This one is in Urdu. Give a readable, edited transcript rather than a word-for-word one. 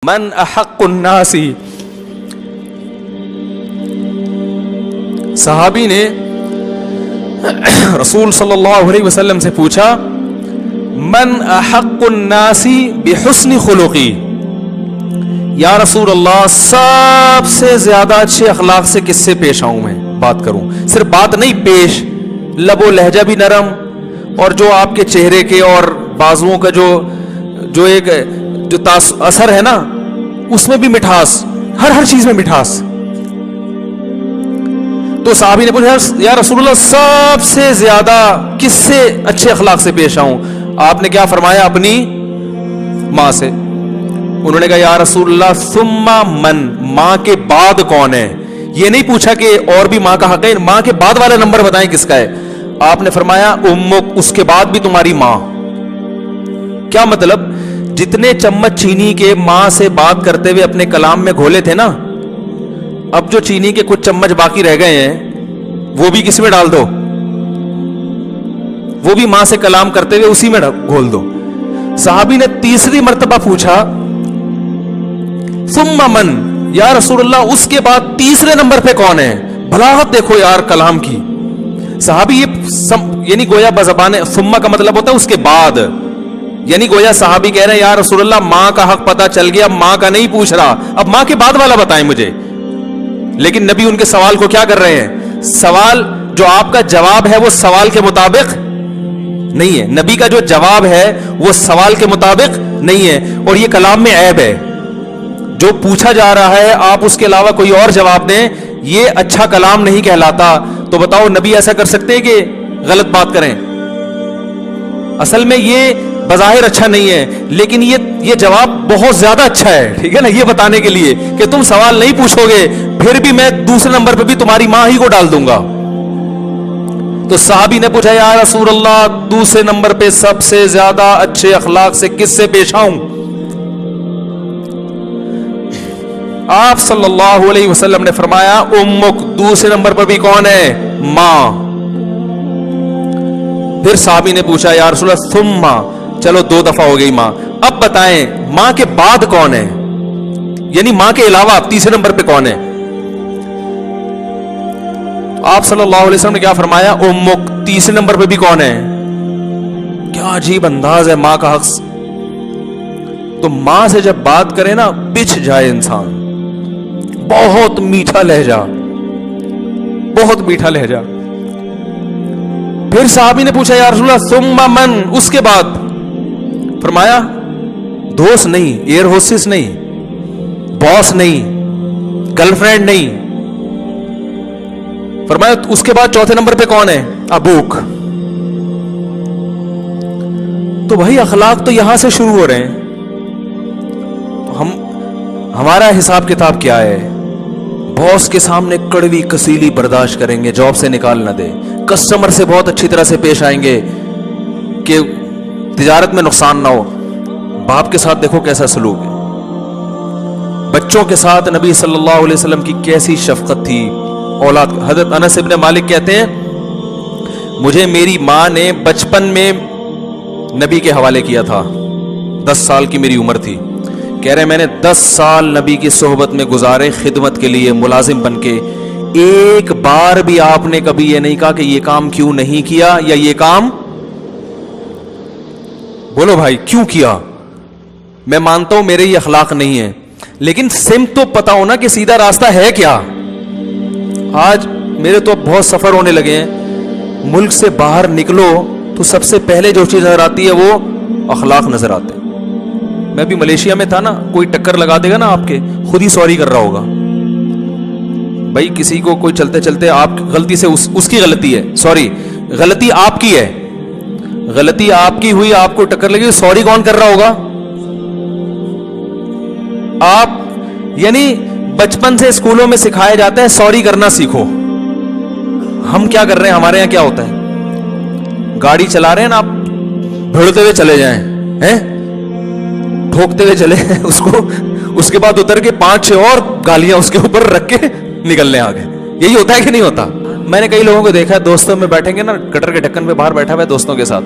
من احق الناس، صحابی نے رسول صلی اللہ علیہ وسلم سے پوچھا من احق الناس بحسن خلقی، یا رسول اللہ سب سے زیادہ اچھے اخلاق سے کس سے پیش آؤں میں بات کروں؟ صرف بات نہیں، پیش، لب و لہجہ بھی نرم، اور جو آپ کے چہرے کے اور بازوؤں کا جو ایک جو اثر ہے نا اس میں بھی مٹھاس، ہر چیز میں مٹھاس۔ تو صحابی نے پوچھا یا رسول اللہ سب سے زیادہ کس سے اچھے اخلاق سے پیش آؤں؟ آپ نے کیا فرمایا؟ اپنی ماں سے۔ انہوں نے کہا یا رسول اللہ ثم من، ماں کے بعد کون ہے؟ یہ نہیں پوچھا کہ اور بھی ماں کا حق ہے، ماں کے بعد والا نمبر بتائیں کس کا ہے؟ آپ نے فرمایا امک، اس کے بعد بھی تمہاری ماں۔ کیا مطلب؟ جتنے چمچ چینی کے ماں سے بات کرتے ہوئے اپنے کلام میں گھولے تھے نا، اب جو چینی کے کچھ چمچ باقی رہ گئے ہیں وہ بھی کس میں ڈال دو، وہ بھی ماں سے کلام کرتے ہوئے اسی میں گھول دو۔ صحابی نے تیسری مرتبہ پوچھا ثم من، یا رسول اللہ اس کے بعد تیسرے نمبر پہ کون ہے؟ بلاغت دیکھو یار کلام کی۔ صحابی یعنی گویا بزبان ثم کا مطلب ہوتا ہے اس کے بعد، یعنی گویا صحابی کہہ رہے ہیں یا رسول اللہ ماں کا حق پتہ چل گیا، ماں کا نہیں پوچھ رہا، اب ماں کے بعد والا بتائیں مجھے۔ لیکن نبی ان کے سوال کو کیا کر رہے ہیں؟ سوال جو آپ کا جواب ہے وہ سوال کے مطابق نہیں ہے، نبی کا جو جواب ہے وہ سوال کے مطابق نہیں ہے، اور یہ کلام میں عیب ہے۔ جو پوچھا جا رہا ہے آپ اس کے علاوہ کوئی اور جواب دیں، یہ اچھا کلام نہیں کہلاتا۔ تو بتاؤ نبی ایسا کر سکتے ہیں کہ غلط بات کریں؟ اصل میں یہ بظاہر اچھا نہیں ہے، لیکن یہ جواب بہت زیادہ اچھا ہے، ٹھیک ہے نا، یہ بتانے کے لیے کہ تم سوال نہیں پوچھو گے پھر بھی میں دوسرے نمبر پہ بھی تمہاری ماں ہی کو ڈال دوں گا۔ تو صحابی نے پوچھا یا رسول اللہ دوسرے نمبر پہ سب سے زیادہ اچھے اخلاق سے کس سے پیش آؤں؟ آپ صلی اللہ علیہ وسلم نے فرمایا امک، دوسرے نمبر پر بھی کون ہے؟ ماں۔ پھر صحابی نے پوچھا یا رسول اللہ ثم، چلو دو دفعہ ہو گئی ماں، اب بتائیں ماں کے بعد کون ہے؟ یعنی ماں کے علاوہ تیسرے نمبر پہ کون ہے؟ آپ صلی اللہ علیہ وسلم نے کیا فرمایا؟ امک، تیسرے نمبر پہ بھی کون ہے؟ کیا عجیب انداز ہے ماں کا حق۔ تو ماں سے جب بات کرے نا بچھ جائے انسان، بہت میٹھا لہجہ، بہت میٹھا لہجہ۔ پھر صحابی نے پوچھا یا رسول اللہ ثم من، اس کے بعد؟ فرمایا دوست نہیں، ایئر ہوسٹس نہیں، باس نہیں، گرل فرینڈ نہیں، فرمایا اس کے بعد چوتھے نمبر پہ کون ہے؟ ابوک۔ تو بھائی اخلاق تو یہاں سے شروع ہو رہے ہیں۔ ہمارا حساب کتاب کیا ہے؟ باس کے سامنے کڑوی کسیلی برداشت کریں گے، جاب سے نکال نہ دے، کسٹمر سے بہت اچھی طرح سے پیش آئیں گے کہ تجارت میں نقصان نہ ہو۔ باپ کے ساتھ دیکھو کیسا سلوک ہے، بچوں کے ساتھ نبی صلی اللہ علیہ وسلم کی کیسی شفقت تھی اولاد۔ حضرت انس ابن مالک کہتے ہیں مجھے میری ماں نے بچپن میں نبی کے حوالے کیا تھا، 10 سال کی میری عمر تھی، کہہ رہے میں نے 10 سال نبی کی صحبت میں گزارے خدمت کے لیے ملازم بن کے، ایک بار بھی آپ نے کبھی یہ نہیں کہا کہ یہ کام کیوں نہیں کیا، یا یہ کام بولو بھائی کیوں کیا۔ میں مانتا ہوں میرے یہ اخلاق نہیں ہے، لیکن سمت تو پتا ہونا کہ سیدھا راستہ ہے کیا۔ آج میرے تو بہت سفر ہونے لگے ہیں، ملک سے باہر نکلو تو سب سے پہلے جو چیز نظر آتی ہے وہ اخلاق نظر آتے ہیں۔ میں بھی ملیشیا میں تھا نا، کوئی ٹکر لگا دے گا نا آپ کے، خود ہی سوری کر رہا ہوگا۔ بھائی کسی کو کوئی چلتے چلتے آپ غلطی سے اس کی غلطی ہے، سوری غلطی آپ کی ہے، غلطی آپ کی ہوئی، آپ کو ٹکر لگی، سوری کون کر رہا ہوگا؟ آپ۔ یعنی بچپن سے اسکولوں میں سکھایا جاتا ہے سوری کرنا سیکھو، ہم کیا کر رہے ہیں؟ ہمارے یہاں کیا ہوتا ہے، گاڑی چلا رہے ہیں نا آپ، بھڑتے ہوئے چلے جائیں، ٹھوکتے ہوئے چلے اس کو، اس کے بعد اتر کے 5-6 اور گالیاں اس کے اوپر رکھ کے نکلنے آگے۔ یہی ہوتا ہے کہ نہیں ہوتا؟ میں نے کئی لوگوں کو دیکھا ہے دوستوں میں بیٹھیں گے نا، گٹر کے ڈھکن پہ باہر بیٹھا ہوا ہے دوستوں کے ساتھ،